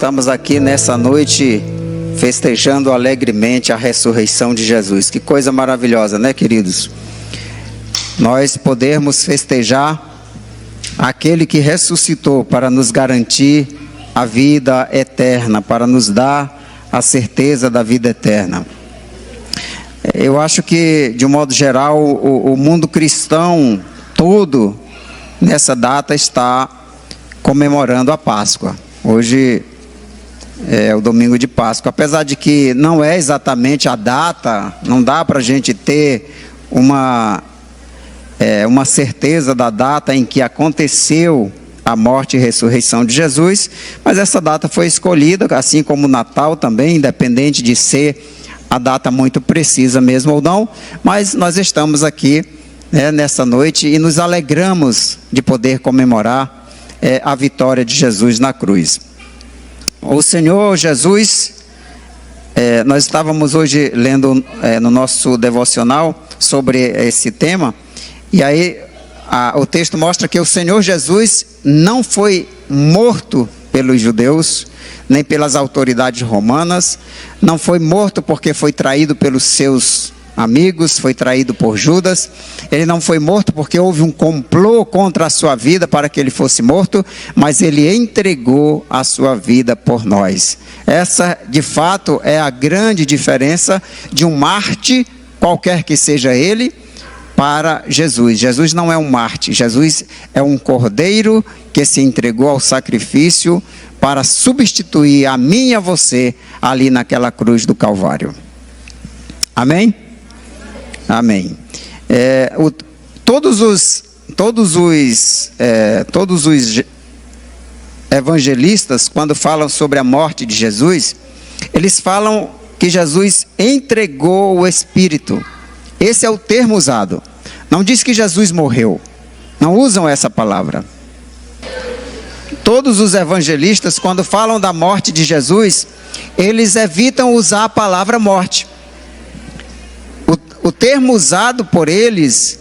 estamos aqui nessa noite festejando alegremente a ressurreição de Jesus. Que coisa maravilhosa, né, queridos? Nós podermos festejar aquele que ressuscitou para nos garantir a vida eterna, para nos dar a certeza da vida eterna. Eu acho que, de um modo geral, o mundo cristão todo, nessa data, está comemorando a Páscoa. Hoje é o domingo de Páscoa. Apesar de que não é exatamente a data, não dá para a gente ter uma certeza da data em que aconteceu a morte e ressurreição de Jesus, mas essa data foi escolhida, assim como o Natal também, independente de ser a data muito precisa mesmo ou não, mas nós estamos aqui nessa noite e nos alegramos de poder comemorar a vitória de Jesus na cruz. O Senhor Jesus, nós estávamos hoje lendo no nosso devocional sobre esse tema, e aí o texto mostra que o Senhor Jesus não foi morto pelos judeus, nem pelas autoridades romanas, não foi morto porque foi traído pelos seus amigos, foi traído por Judas, ele não foi morto porque houve um complô contra a sua vida para que ele fosse morto, mas ele entregou a sua vida por nós. Essa, de fato, é a grande diferença de um Marte, qualquer que seja ele, para Jesus. Jesus não é um Marte, Jesus é um cordeiro que se entregou ao sacrifício para substituir a mim e a você ali naquela cruz do Calvário. Amém? Amém. Todos os evangelistas, quando falam sobre a morte de Jesus, eles falam que Jesus entregou o Espírito. Esse é o termo usado. Não diz que Jesus morreu. Não usam essa palavra. Todos os evangelistas, quando falam da morte de Jesus, eles evitam usar a palavra morte. O termo usado por eles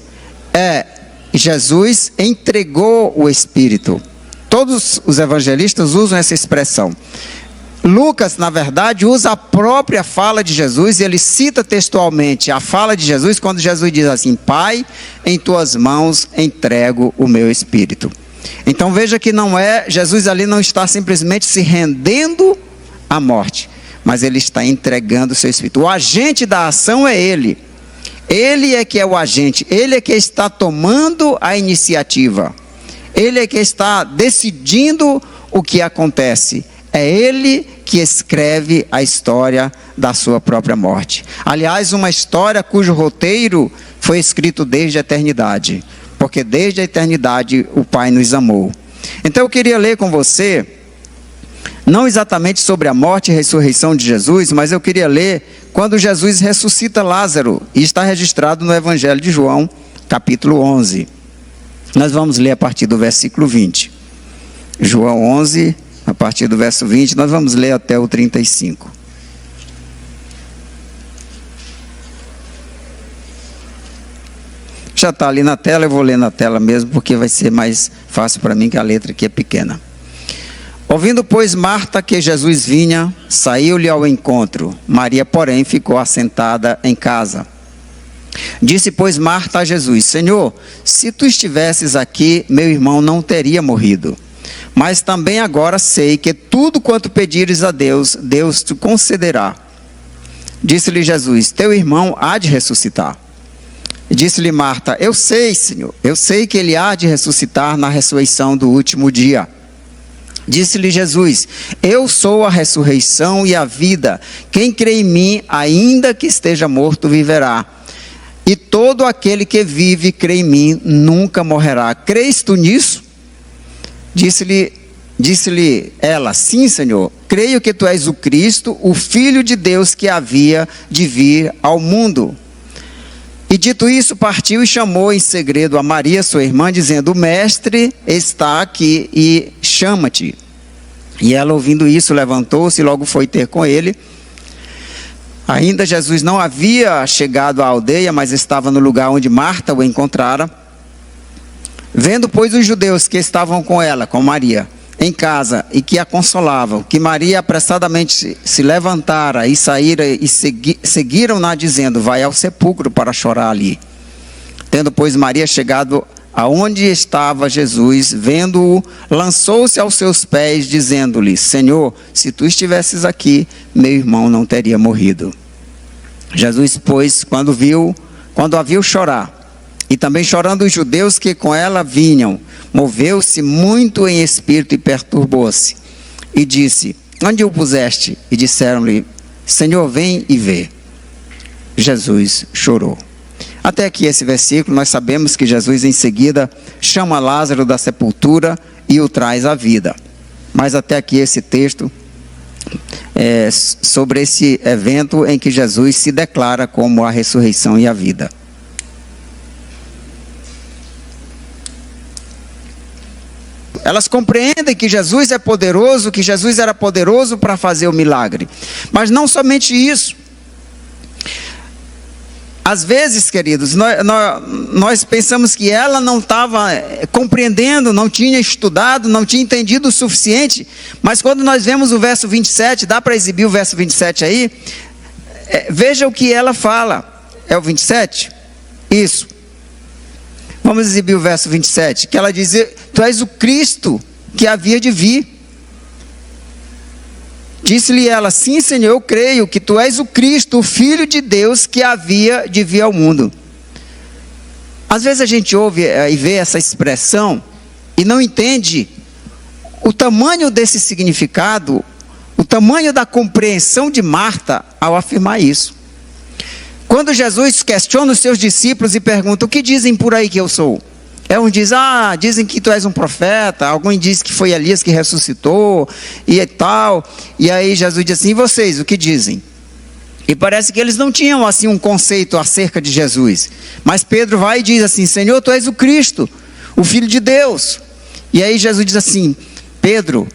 é: Jesus entregou o Espírito. Todos os evangelistas usam essa expressão. Lucas, na verdade, usa a própria fala de Jesus, e ele cita textualmente a fala de Jesus quando Jesus diz assim: Pai, em tuas mãos entrego o meu espírito. Então veja que Jesus ali não está simplesmente se rendendo à morte, mas ele está entregando o seu espírito. O agente da ação é ele. Ele é que é o agente, ele é que está tomando a iniciativa. Ele é que está decidindo o que acontece. É ele que escreve a história da sua própria morte. Aliás, uma história cujo roteiro foi escrito desde a eternidade, porque desde a eternidade o Pai nos amou. Então eu queria ler com você, não exatamente sobre a morte e ressurreição de Jesus, mas eu queria ler quando Jesus ressuscita Lázaro, e está registrado no Evangelho de João, capítulo 11. Nós vamos ler a partir do versículo 20. João 11, a partir do verso 20, nós vamos ler até o 35. Já está ali na tela, eu vou ler na tela mesmo, porque vai ser mais fácil para mim, que a letra aqui é pequena. Ouvindo, pois, Marta que Jesus vinha, saiu-lhe ao encontro. Maria, porém, ficou assentada em casa. Disse, pois, Marta a Jesus: Senhor, se tu estivesses aqui, meu irmão não teria morrido. Mas também agora sei que tudo quanto pedires a Deus, Deus te concederá. Disse-lhe Jesus: teu irmão há de ressuscitar. Disse-lhe Marta: eu sei, Senhor, eu sei que ele há de ressuscitar na ressurreição do último dia. Disse-lhe Jesus: eu sou a ressurreição e a vida. Quem crê em mim, ainda que esteja morto, viverá. E todo aquele que vive e crê em mim, nunca morrerá. Crês tu nisso? Disse-lhe ela: sim, Senhor, creio que tu és o Cristo, o Filho de Deus que havia de vir ao mundo. E dito isso, partiu e chamou em segredo a Maria, sua irmã, dizendo: o mestre está aqui e chama-te. E ela, ouvindo isso, levantou-se e logo foi ter com ele. Ainda Jesus não havia chegado à aldeia, mas estava no lugar onde Marta o encontrara. Vendo, pois, os judeus que estavam com ela, com Maria, em casa e que a consolavam, que Maria apressadamente se levantara e saíra e seguiram-na dizendo: vai ao sepulcro para chorar ali. Tendo, pois, Maria chegado aonde estava Jesus, vendo-o, lançou-se aos seus pés, dizendo-lhe: Senhor, se tu estivesses aqui, meu irmão não teria morrido. Jesus, pois, quando a viu chorar, e também chorando os judeus que com ela vinham, moveu-se muito em espírito e perturbou-se. E disse: onde o puseste? E disseram-lhe: Senhor, vem e vê. Jesus chorou. Até aqui esse versículo, nós sabemos que Jesus em seguida chama Lázaro da sepultura e o traz à vida. Mas até aqui esse texto é sobre esse evento em que Jesus se declara como a ressurreição e a vida. Elas compreendem que Jesus é poderoso, que Jesus era poderoso para fazer o milagre. Mas não somente isso. Às vezes, queridos, nós pensamos que ela não estava compreendendo, não tinha estudado, não tinha entendido o suficiente. Mas quando nós vemos o verso 27, dá para exibir o verso 27 aí? Veja o que ela fala. É o 27? Isso. Vamos exibir o verso 27, que ela diz: tu és o Cristo que havia de vir. Disse-lhe ela: sim, Senhor, eu creio que tu és o Cristo, o Filho de Deus que havia de vir ao mundo. Às vezes a gente ouve e vê essa expressão e não entende o tamanho desse significado, o tamanho da compreensão de Marta ao afirmar isso. Quando Jesus questiona os seus discípulos e pergunta: o que dizem por aí que eu sou? Um diz: dizem que tu és um profeta. Alguém diz que foi Elias que ressuscitou e tal. E aí Jesus diz assim: e vocês, o que dizem? E parece que eles não tinham assim um conceito acerca de Jesus. Mas Pedro vai e diz assim: Senhor, tu és o Cristo, o Filho de Deus. E aí Jesus diz assim: Pedro,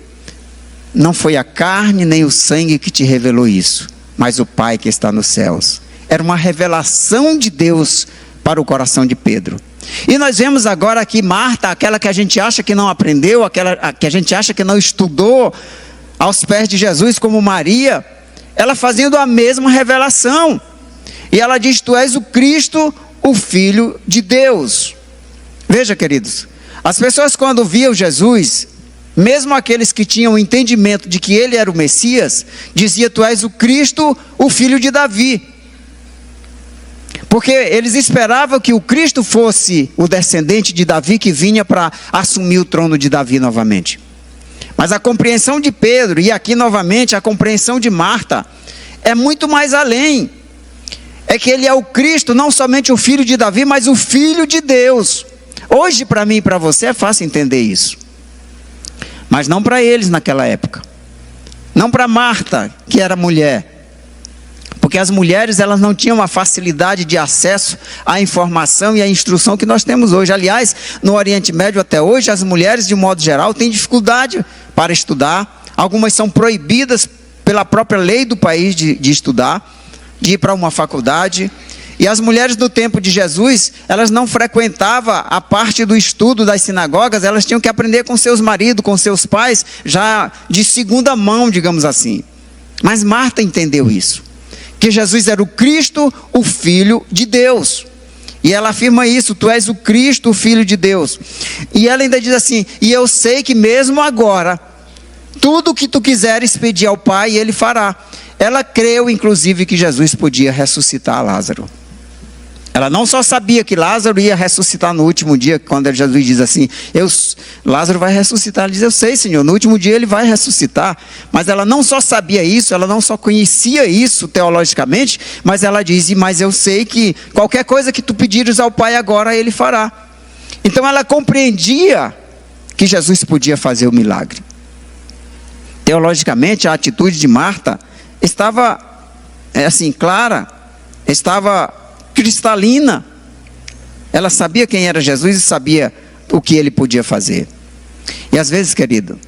não foi a carne nem o sangue que te revelou isso, mas o Pai que está nos céus. Era uma revelação de Deus para o coração de Pedro. E nós vemos agora aqui Marta, aquela que a gente acha que não aprendeu, aquela que a gente acha que não estudou, aos pés de Jesus, como Maria, ela fazendo a mesma revelação. E ela diz: tu és o Cristo, o Filho de Deus. Veja, queridos, as pessoas quando viam Jesus, mesmo aqueles que tinham o entendimento de que ele era o Messias, dizia: tu és o Cristo, o filho de Davi. Porque eles esperavam que o Cristo fosse o descendente de Davi que vinha para assumir o trono de Davi novamente. Mas a compreensão de Pedro, e aqui novamente a compreensão de Marta, é muito mais além. É que ele é o Cristo, não somente o filho de Davi, mas o Filho de Deus. Hoje para mim e para você é fácil entender isso. Mas não para eles naquela época. Não para Marta, que era mulher. Porque as mulheres, elas não tinham a facilidade de acesso à informação e à instrução que nós temos hoje. Aliás, no Oriente Médio até hoje, as mulheres, de modo geral, têm dificuldade para estudar. Algumas são proibidas pela própria lei do país de estudar, de ir para uma faculdade. E as mulheres do tempo de Jesus, elas não frequentavam a parte do estudo das sinagogas, elas tinham que aprender com seus maridos, com seus pais, já de segunda mão, digamos assim. Mas Marta entendeu isso. Que Jesus era o Cristo, o Filho de Deus. E ela afirma isso: tu és o Cristo, o Filho de Deus. E ela ainda diz assim: e eu sei que mesmo agora, tudo que tu quiseres pedir ao Pai, Ele fará. Ela creu inclusive que Jesus podia ressuscitar Lázaro. Ela não só sabia que Lázaro ia ressuscitar no último dia, quando Jesus diz assim: Lázaro vai ressuscitar. Ela diz: eu sei, Senhor, no último dia ele vai ressuscitar. Mas ela não só sabia isso, ela não só conhecia isso teologicamente, mas ela diz: mas eu sei que qualquer coisa que tu pedires ao Pai agora, Ele fará. Então ela compreendia que Jesus podia fazer o milagre. Teologicamente, a atitude de Marta estava clara, estava cristalina. Ela sabia quem era Jesus e sabia o que ele podia fazer. E às vezes, querido,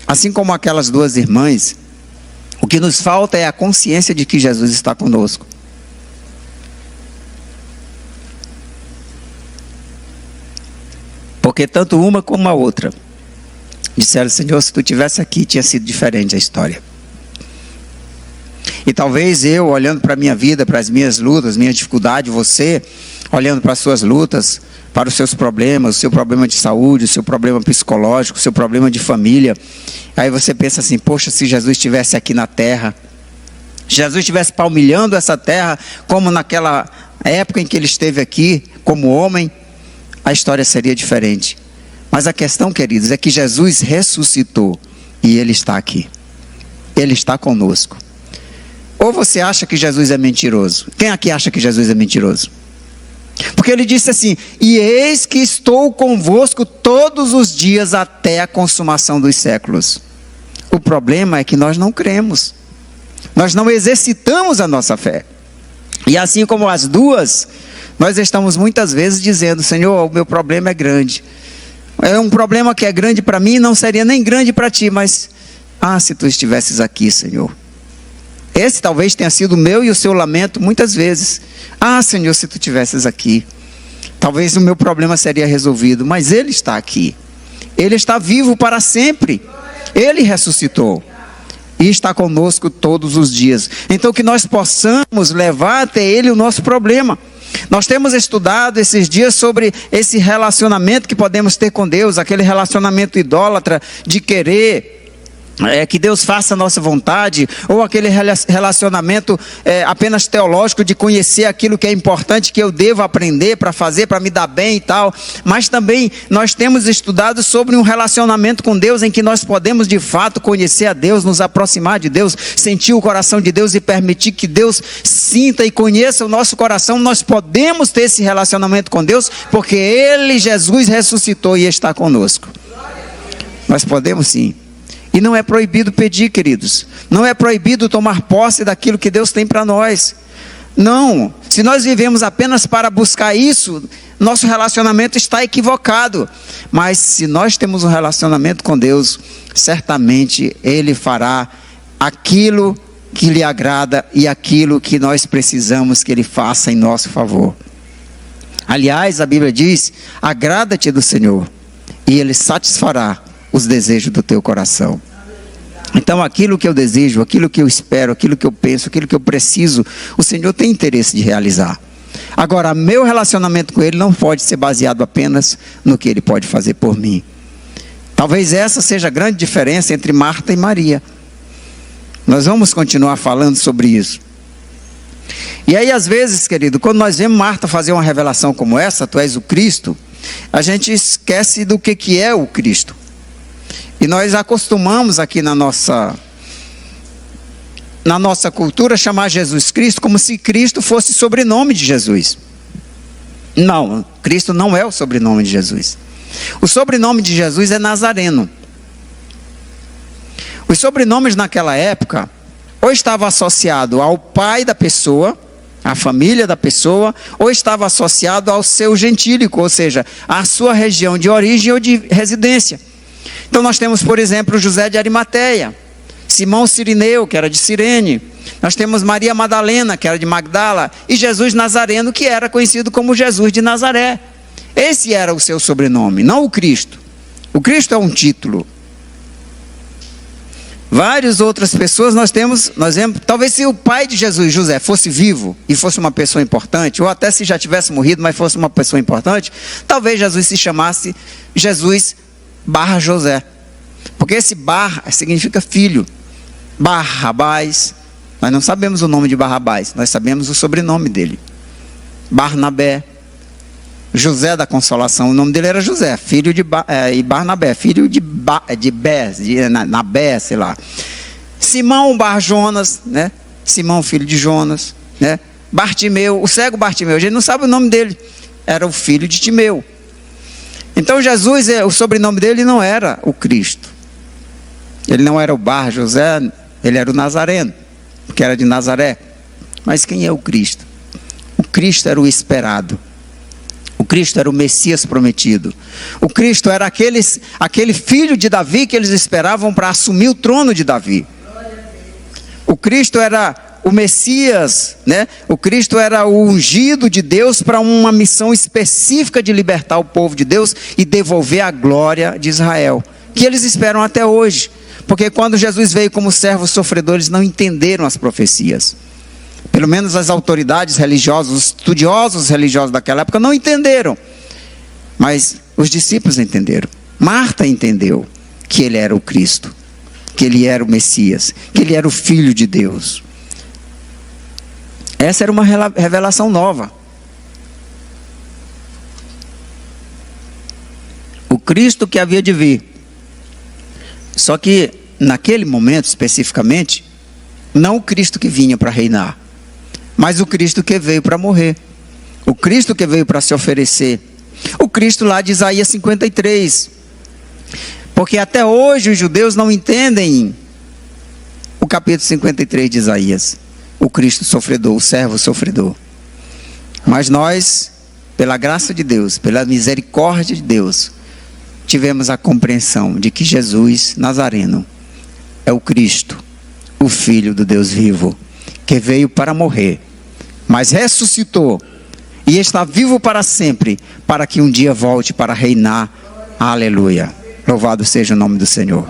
assim como aquelas duas irmãs, o que nos falta é a consciência de que Jesus está conosco. Porque tanto uma como a outra disseram: Senhor, se tu estivesse aqui, tinha sido diferente a história. E talvez eu, olhando para a minha vida, para as minhas lutas, minha dificuldade, você, olhando para as suas lutas, para os seus problemas, o seu problema de saúde, o seu problema psicológico, o seu problema de família, aí você pensa assim: poxa, se Jesus estivesse aqui na terra, Jesus estivesse palmilhando essa terra, como naquela época em que ele esteve aqui, como homem, a história seria diferente. Mas a questão, queridos, é que Jesus ressuscitou e ele está aqui. Ele está conosco. Ou você acha que Jesus é mentiroso? Quem aqui acha que Jesus é mentiroso? Porque ele disse assim: e eis que estou convosco todos os dias até a consumação dos séculos. O problema é que nós não cremos. Nós não exercitamos a nossa fé. E assim como as duas, nós estamos muitas vezes dizendo: Senhor, o meu problema é grande. É um problema que é grande para mim, não seria nem grande para ti, mas se tu estivesses aqui, Senhor. Esse talvez tenha sido o meu e o seu lamento muitas vezes. Senhor, se tu estivesses aqui, talvez o meu problema seria resolvido. Mas ele está aqui. Ele está vivo para sempre. Ele ressuscitou. E está conosco todos os dias. Então que nós possamos levar até ele o nosso problema. Nós temos estudado esses dias sobre esse relacionamento que podemos ter com Deus. Aquele relacionamento idólatra de querer que Deus faça a nossa vontade, ou aquele relacionamento apenas teológico de conhecer aquilo que é importante, que eu devo aprender para fazer, para me dar bem e tal. Mas também nós temos estudado sobre um relacionamento com Deus, em que nós podemos de fato conhecer a Deus, nos aproximar de Deus, sentir o coração de Deus e permitir que Deus sinta e conheça o nosso coração. Nós podemos ter esse relacionamento com Deus, porque Ele, Jesus, ressuscitou e está conosco. Nós podemos sim. E não é proibido pedir, queridos. Não é proibido tomar posse daquilo que Deus tem para nós. Não. Se nós vivemos apenas para buscar isso, nosso relacionamento está equivocado. Mas se nós temos um relacionamento com Deus, certamente Ele fará aquilo que lhe agrada e aquilo que nós precisamos que Ele faça em nosso favor. Aliás, a Bíblia diz: agrada-te do Senhor e Ele satisfará os desejos do teu coração. Então aquilo que eu desejo, aquilo que eu espero, aquilo que eu penso, aquilo que eu preciso, o Senhor tem interesse de realizar. Agora, meu relacionamento com Ele não pode ser baseado apenas no que Ele pode fazer por mim. Talvez essa seja a grande diferença entre Marta e Maria. Nós vamos continuar falando sobre isso. E aí às vezes, querido, quando nós vemos Marta fazer uma revelação como essa: tu és o Cristo, a gente esquece do que é o Cristo. E nós acostumamos aqui na nossa cultura chamar Jesus Cristo como se Cristo fosse sobrenome de Jesus. Não, Cristo não é o sobrenome de Jesus. O sobrenome de Jesus é Nazareno. Os sobrenomes naquela época ou estavam associados ao pai da pessoa, à família da pessoa, ou estava associado ao seu gentílico, ou seja, à sua região de origem ou de residência. Então nós temos, por exemplo, José de Arimateia, Simão Cirineu, que era de Cirene. Nós temos Maria Madalena, que era de Magdala, e Jesus Nazareno, que era conhecido como Jesus de Nazaré. Esse era o seu sobrenome, não o Cristo. O Cristo é um título. Várias outras pessoas nós vemos, talvez se o pai de Jesus, José, fosse vivo e fosse uma pessoa importante, ou até se já tivesse morrido, mas fosse uma pessoa importante, talvez Jesus se chamasse Jesus / José, porque esse bar significa filho. Barrabás, nós não sabemos o nome de Barrabás, nós sabemos o sobrenome dele. Barnabé, José da Consolação, o nome dele era José, filho de e Barnabé, filho de Nabé, sei lá. Simão bar Jonas, né? Simão, filho de Jonas, né? Bartimeu, o cego Bartimeu, a gente não sabe o nome dele, era o filho de Timeu. Então Jesus, o sobrenome dele não era o Cristo. Ele não era o Bar José, ele era o Nazareno, porque era de Nazaré. Mas quem é o Cristo? O Cristo era o esperado. O Cristo era o Messias prometido. O Cristo era aquele filho de Davi que eles esperavam para assumir o trono de Davi. O Cristo era o Messias, né? O Cristo era o ungido de Deus para uma missão específica de libertar o povo de Deus e devolver a glória de Israel, que eles esperam até hoje. Porque quando Jesus veio como servo sofredor, eles não entenderam as profecias. Pelo menos as autoridades religiosas, os estudiosos religiosos daquela época não entenderam. Mas os discípulos entenderam. Marta entendeu que ele era o Cristo, que ele era o Messias, que ele era o Filho de Deus. Essa era uma revelação nova. O Cristo que havia de vir. Só que, naquele momento especificamente, não o Cristo que vinha para reinar, mas o Cristo que veio para morrer. O Cristo que veio para se oferecer. O Cristo lá de Isaías 53. Porque até hoje os judeus não entendem o capítulo 53 de Isaías. O Cristo sofredor, o servo sofredor. Mas nós, pela graça de Deus, pela misericórdia de Deus, tivemos a compreensão de que Jesus Nazareno é o Cristo, o Filho do Deus vivo, que veio para morrer, mas ressuscitou e está vivo para sempre, para que um dia volte para reinar. Aleluia. Louvado seja o nome do Senhor.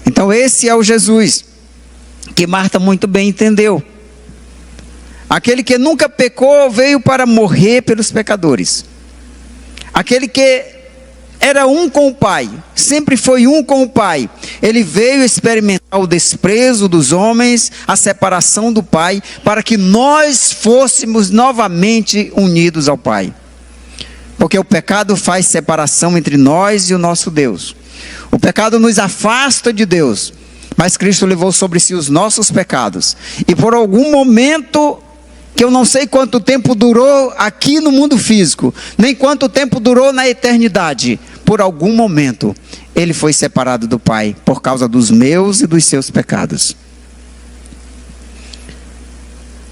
Então esse é o Jesus que Marta muito bem entendeu. Aquele que nunca pecou veio para morrer pelos pecadores. Aquele que era um com o Pai, sempre foi um com o Pai. Ele veio experimentar o desprezo dos homens, a separação do Pai, para que nós fôssemos novamente unidos ao Pai. Porque o pecado faz separação entre nós e o nosso Deus. O pecado nos afasta de Deus, mas Cristo levou sobre si os nossos pecados. E por algum momento, que eu não sei quanto tempo durou aqui no mundo físico, nem quanto tempo durou na eternidade, por algum momento, ele foi separado do Pai, por causa dos meus e dos seus pecados.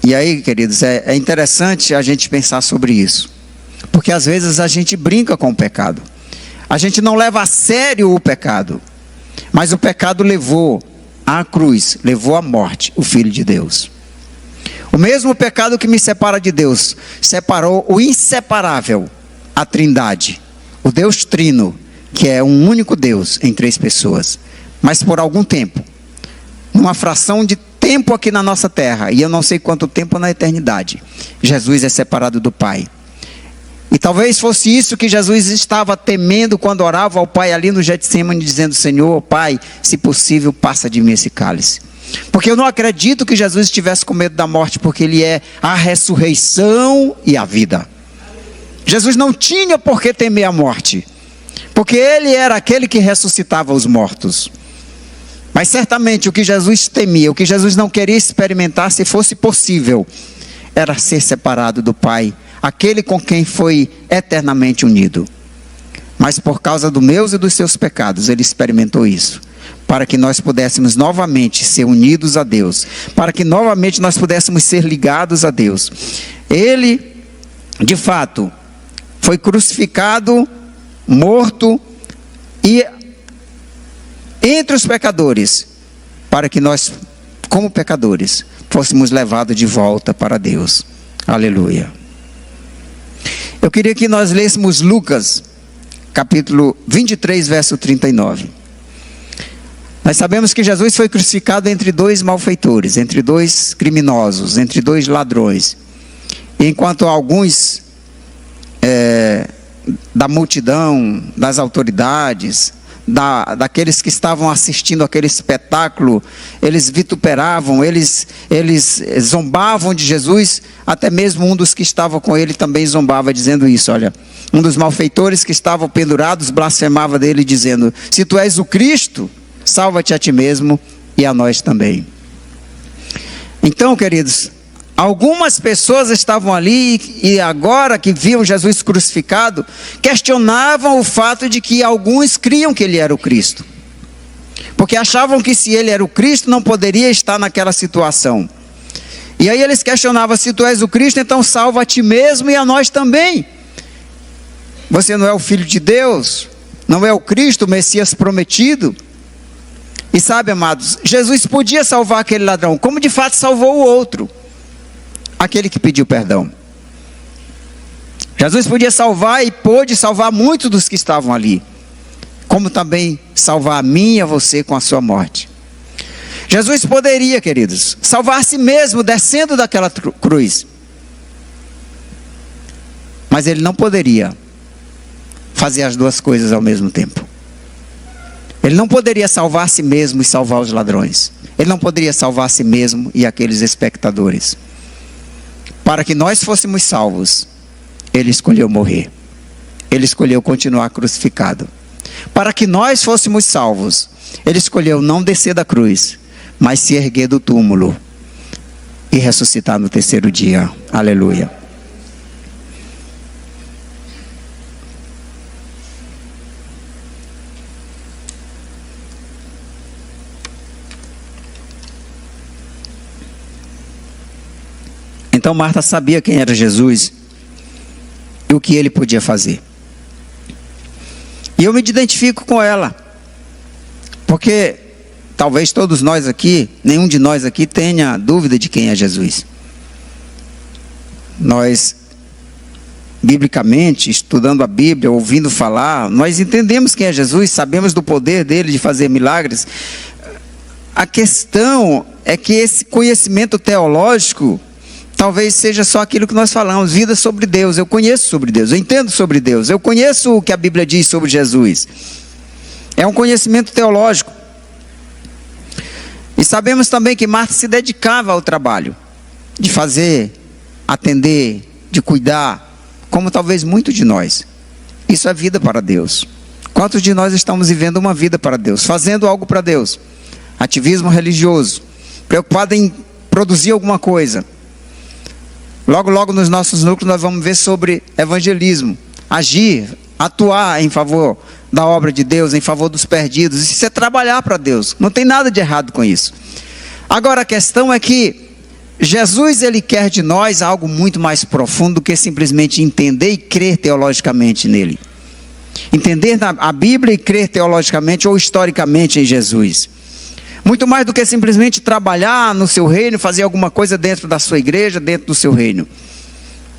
E aí, queridos, é interessante a gente pensar sobre isso, porque às vezes a gente brinca com o pecado, a gente não leva a sério o pecado, mas o pecado levou à cruz, levou à morte o Filho de Deus. O mesmo pecado que me separa de Deus, separou o inseparável, a Trindade, o Deus Trino, que é um único Deus em três pessoas. Mas por algum tempo, numa fração de tempo aqui na nossa terra, e eu não sei quanto tempo na eternidade, Jesus é separado do Pai. E talvez fosse isso que Jesus estava temendo quando orava ao Pai ali no Getsemane, dizendo: Senhor, Pai, se possível, passa de mim esse cálice. Porque eu não acredito que Jesus estivesse com medo da morte, porque Ele é a ressurreição e a vida. Jesus não tinha por que temer a morte, porque Ele era aquele que ressuscitava os mortos. Mas certamente o que Jesus temia, o que Jesus não queria experimentar, se fosse possível, era ser separado do Pai, aquele com quem foi eternamente unido. Mas por causa dos meus e dos seus pecados, Ele experimentou isso, para que nós pudéssemos novamente ser unidos a Deus, para que novamente nós pudéssemos ser ligados a Deus. Ele, de fato, foi crucificado, morto e entre os pecadores, para que nós, como pecadores, fôssemos levados de volta para Deus. Aleluia. Eu queria que nós lêssemos Lucas, capítulo 23, verso 39. Nós sabemos que Jesus foi crucificado entre dois malfeitores, entre dois criminosos, entre dois ladrões. E enquanto alguns da multidão, das autoridades, daqueles que estavam assistindo aquele espetáculo, eles vituperavam, eles zombavam de Jesus, até mesmo um dos que estavam com ele também zombava, dizendo isso. Olha, um dos malfeitores que estavam pendurados blasfemava dele, dizendo: se tu és o Cristo, salva-te a ti mesmo e a nós também. Então, queridos, algumas pessoas estavam ali e agora que viam Jesus crucificado, questionavam o fato de que alguns criam que ele era o Cristo. Porque achavam que se ele era o Cristo, não poderia estar naquela situação. E aí eles questionavam: se tu és o Cristo, então salva a ti mesmo e a nós também. Você não é o Filho de Deus? Não é o Cristo, o Messias prometido? E sabe, amados, Jesus podia salvar aquele ladrão, como de fato salvou o outro, aquele que pediu perdão. Jesus podia salvar e pôde salvar muitos dos que estavam ali. como também salvar a mim e a você com a sua morte. Jesus poderia, queridos, salvar a si mesmo descendo daquela cruz. Mas ele não poderia fazer as duas coisas ao mesmo tempo. Ele não poderia salvar a si mesmo e salvar os ladrões. Ele não poderia salvar a si mesmo e aqueles espectadores. Para que nós fôssemos salvos, ele escolheu morrer. Ele escolheu continuar crucificado. Para que nós fôssemos salvos, ele escolheu não descer da cruz, mas se erguer do túmulo e ressuscitar no terceiro dia. Aleluia. Então Marta sabia quem era Jesus e o que ele podia fazer. E eu me identifico com ela, porque talvez todos nós aqui, nenhum de nós aqui tenha dúvida de quem é Jesus. Nós, biblicamente, estudando a Bíblia, ouvindo falar, nós entendemos quem é Jesus, sabemos do poder dele de fazer milagres. A questão é que esse conhecimento teológico talvez seja só aquilo que nós falamos, vida sobre Deus. Eu conheço sobre Deus, eu entendo sobre Deus, eu conheço o que a Bíblia diz sobre Jesus. É um conhecimento teológico. E sabemos também que Marta se dedicava ao trabalho, de fazer, atender, de cuidar, como talvez muitos de nós. Isso é vida para Deus. Quantos de nós estamos vivendo uma vida para Deus, fazendo algo para Deus? Ativismo religioso, preocupado em produzir alguma coisa. Logo nos nossos núcleos nós vamos ver sobre evangelismo, agir, atuar em favor da obra de Deus, em favor dos perdidos. Isso é trabalhar para Deus, não tem nada de errado com isso. Agora a questão é que Jesus, ele quer de nós algo muito mais profundo do que simplesmente entender e crer teologicamente nele. Entender a Bíblia e crer teologicamente ou historicamente em Jesus. Muito mais do que simplesmente trabalhar no seu reino, fazer alguma coisa dentro da sua igreja, dentro do seu reino.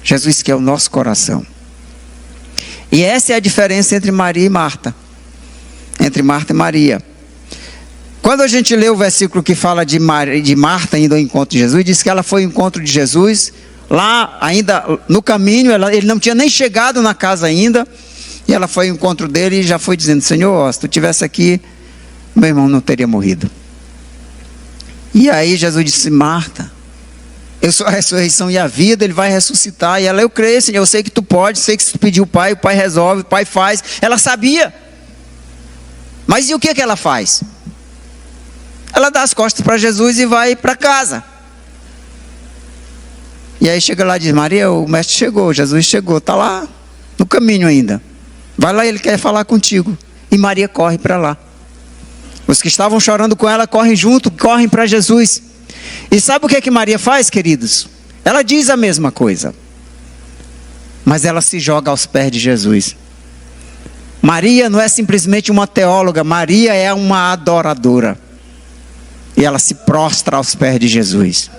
Jesus quer o nosso coração. E essa é a diferença entre Maria e Marta. Entre Marta e Maria. Quando a gente lê o versículo que fala de Marta indo ao encontro de Jesus, diz que ela foi ao encontro de Jesus, lá ainda no caminho, ele não tinha nem chegado na casa ainda, e ela foi ao encontro dele e já foi dizendo: Senhor, se tu estivesse aqui, meu irmão não teria morrido. E aí Jesus disse: Marta, eu sou a ressurreição e a vida, ele vai ressuscitar. E ela: eu creio, Senhor, eu sei que tu pode, sei que se tu pedir o Pai resolve, o Pai faz. Ela sabia. Mas e o que ela faz? Ela dá as costas para Jesus e vai para casa. E aí chega lá e diz: Maria, o mestre chegou, Jesus chegou, está lá no caminho ainda. Vai lá, ele quer falar contigo. E Maria corre para lá. Os que estavam chorando com ela correm junto, correm para Jesus. E sabe o que Maria faz, queridos? Ela diz a mesma coisa, mas ela se joga aos pés de Jesus. Maria não é simplesmente uma teóloga, Maria é uma adoradora. E ela se prostra aos pés de Jesus.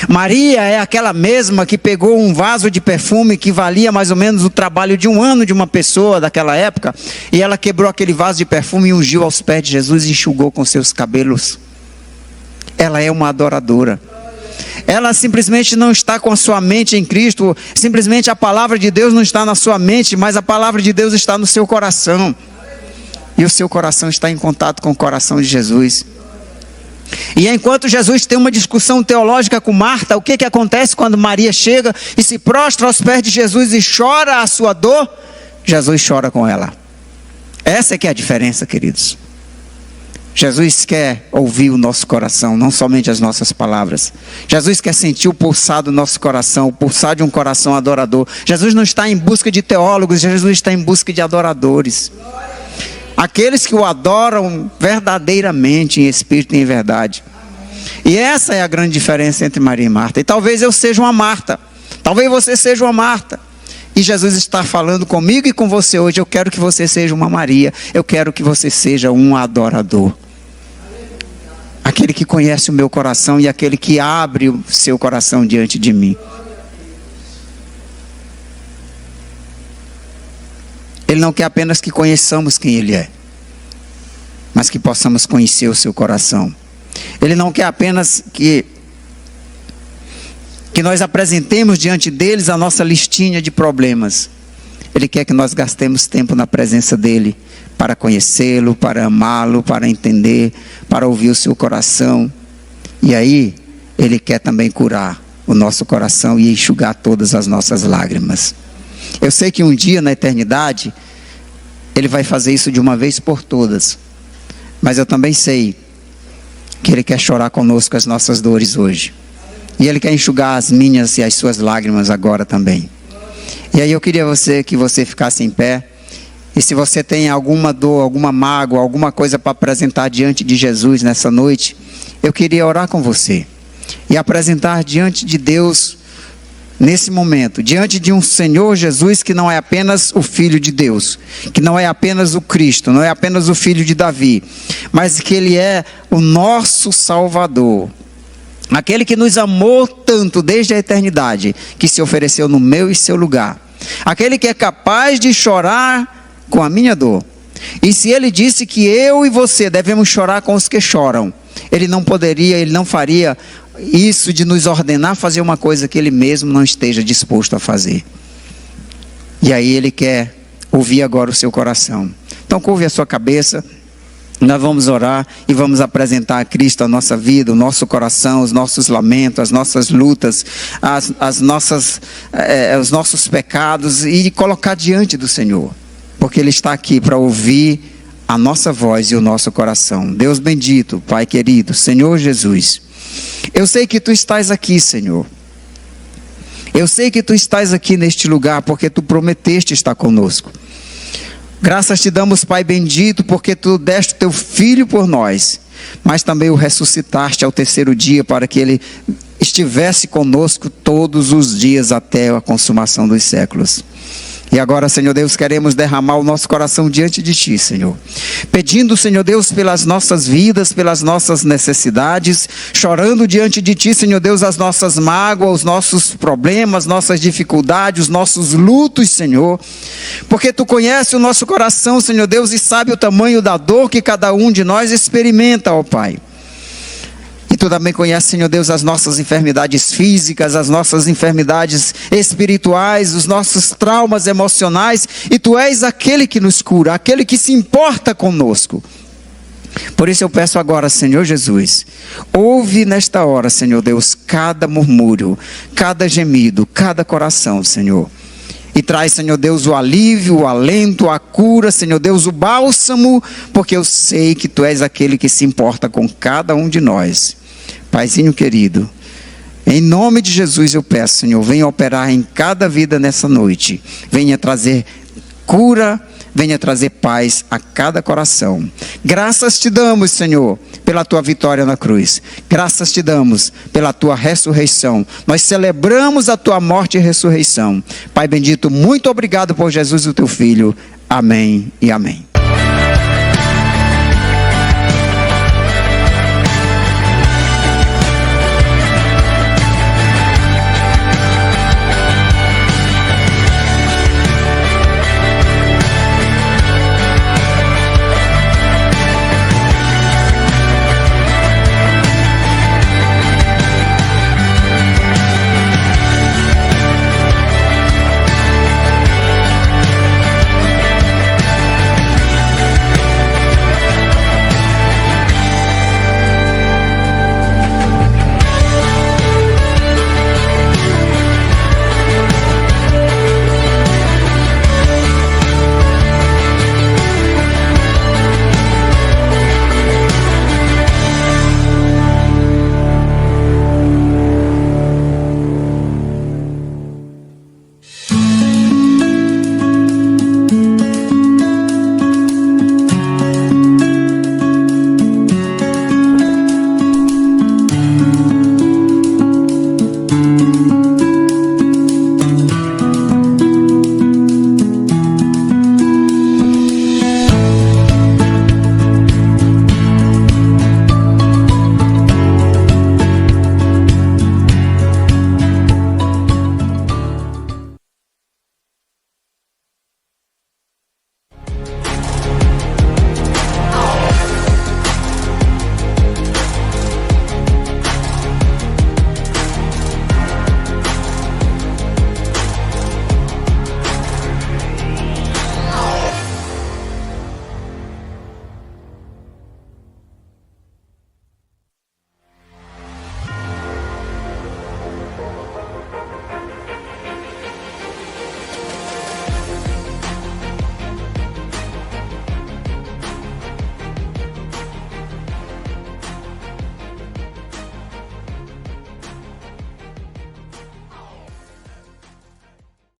Maria é aquela mesma que pegou um vaso de perfume que valia mais ou menos o trabalho de um ano de uma pessoa daquela época, e ela quebrou aquele vaso de perfume e ungiu aos pés de Jesus e enxugou com seus cabelos. Ela é uma adoradora. Ela simplesmente não está com a sua mente em Cristo, simplesmente a palavra de Deus não está na sua mente, mas a palavra de Deus está no seu coração. E o seu coração está em contato com o coração de Jesus. E enquanto Jesus tem uma discussão teológica com Marta, o que acontece quando Maria chega e se prostra aos pés de Jesus e chora a sua dor? Jesus chora com ela. Essa é que é a diferença, queridos. Jesus quer ouvir o nosso coração, não somente as nossas palavras. Jesus quer sentir o pulsar do nosso coração, o pulsar de um coração adorador. Jesus não está em busca de teólogos, Jesus está em busca de adoradores. Aqueles que o adoram verdadeiramente, em espírito e em verdade. E essa é a grande diferença entre Maria e Marta. E talvez eu seja uma Marta, talvez você seja uma Marta. E Jesus está falando comigo e com você hoje: eu quero que você seja uma Maria, eu quero que você seja um adorador. Aquele que conhece o meu coração e aquele que abre o seu coração diante de mim. Ele não quer apenas que conheçamos quem Ele é. mas que possamos conhecer o seu coração. Ele não quer apenas que nós apresentemos diante deles a nossa listinha de problemas. Ele quer que nós gastemos tempo na presença dele, para conhecê-lo, para amá-lo, para entender, para ouvir o seu coração. E aí, ele quer também curar o nosso coração e enxugar todas as nossas lágrimas. Eu sei que um dia na eternidade, ele vai fazer isso de uma vez por todas. Mas eu também sei que ele quer chorar conosco as nossas dores hoje. E ele quer enxugar as minhas e as suas lágrimas agora também. E aí eu queria que você ficasse em pé. E se você tem alguma dor, alguma mágoa, alguma coisa para apresentar diante de Jesus nessa noite, eu queria orar com você. E apresentar diante de Deus, nesse momento, diante de um Senhor Jesus que não é apenas o Filho de Deus, que não é apenas o Cristo, não é apenas o Filho de Davi, mas que Ele é o nosso Salvador. Aquele que nos amou tanto desde a eternidade, que se ofereceu no meu e seu lugar. Aquele que é capaz de chorar com a minha dor. E se ele disse que eu e você devemos chorar com os que choram, ele não faria isso de nos ordenar a fazer uma coisa que ele mesmo não esteja disposto a fazer. E aí ele quer ouvir agora o seu coração. Então curve a sua cabeça. Nós vamos orar e vamos apresentar a Cristo a nossa vida, o nosso coração, os nossos lamentos, as nossas lutas, os nossos pecados e colocar diante do Senhor. Porque Ele está aqui para ouvir a nossa voz e o nosso coração. Deus bendito, Pai querido, Senhor Jesus. Eu sei que Tu estás aqui, Senhor. Eu sei que Tu estás aqui neste lugar porque Tu prometeste estar conosco. Graças te damos, Pai bendito, porque Tu deste Teu Filho por nós, mas também o ressuscitaste ao terceiro dia para que Ele estivesse conosco todos os dias até a consumação dos séculos. E agora, Senhor Deus, queremos derramar o nosso coração diante de Ti, Senhor. Pedindo, Senhor Deus, pelas nossas vidas, pelas nossas necessidades, chorando diante de Ti, Senhor Deus, as nossas mágoas, os nossos problemas, nossas dificuldades, os nossos lutos, Senhor. Porque Tu conheces o nosso coração, Senhor Deus, e sabe o tamanho da dor que cada um de nós experimenta, ó Pai. E Tu também conheces, Senhor Deus, as nossas enfermidades físicas, as nossas enfermidades espirituais, os nossos traumas emocionais. E Tu és aquele que nos cura, aquele que se importa conosco. Por isso eu peço agora, Senhor Jesus, ouve nesta hora, Senhor Deus, cada murmúrio, cada gemido, cada coração, Senhor. E traz, Senhor Deus, o alívio, o alento, a cura, Senhor Deus, o bálsamo, porque eu sei que Tu és aquele que se importa com cada um de nós. Paizinho querido, em nome de Jesus eu peço, Senhor, venha operar em cada vida nessa noite. Venha trazer cura, venha trazer paz a cada coração. Graças Te damos, Senhor, pela Tua vitória na cruz. Graças Te damos pela Tua ressurreição. Nós celebramos a Tua morte e ressurreição. Pai bendito, muito obrigado por Jesus, o Teu Filho. Amém e amém.